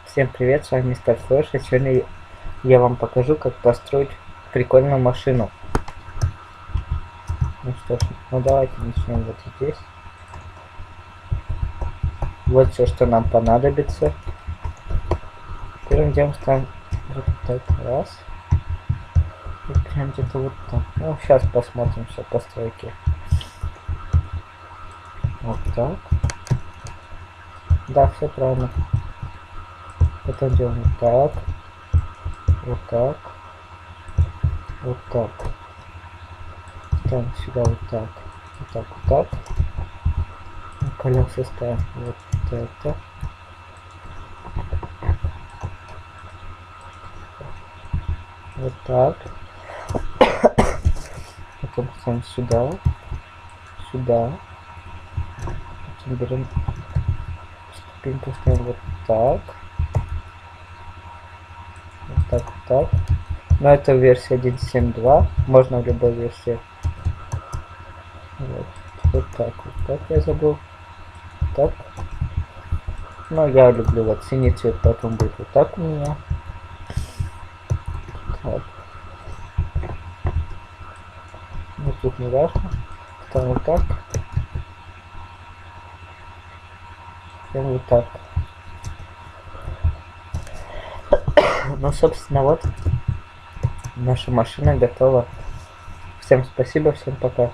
Всем привет, с вами мистер Флэш, и сегодня я вам покажу, как построить прикольную машину. Ну что ж, ну давайте начнем вот здесь. Вот все, что нам понадобится. Первым делом ставим вот так, раз. И прям где-то вот так. Ну, сейчас посмотрим все постройки. Вот так. Да, все правильно. Потом делаем вот так. Вот так. Вот так. Ставим сюда вот так. Вот так, вот так. Колеса ставим вот это. Вот так. Потом ставим сюда. Сюда. Потом берем ступеньку, ставим вот так. Вот так, вот так. Но это версия 1.7.2. Можно в любой версии. Вот. Вот так, вот так я забыл. Так. Но я люблю вот синий цвет, потом будет вот так у меня. Так. Ну тут не важно. Потом вот так. Потом вот так. Ну, собственно, вот наша машина готова. Всем спасибо, всем пока.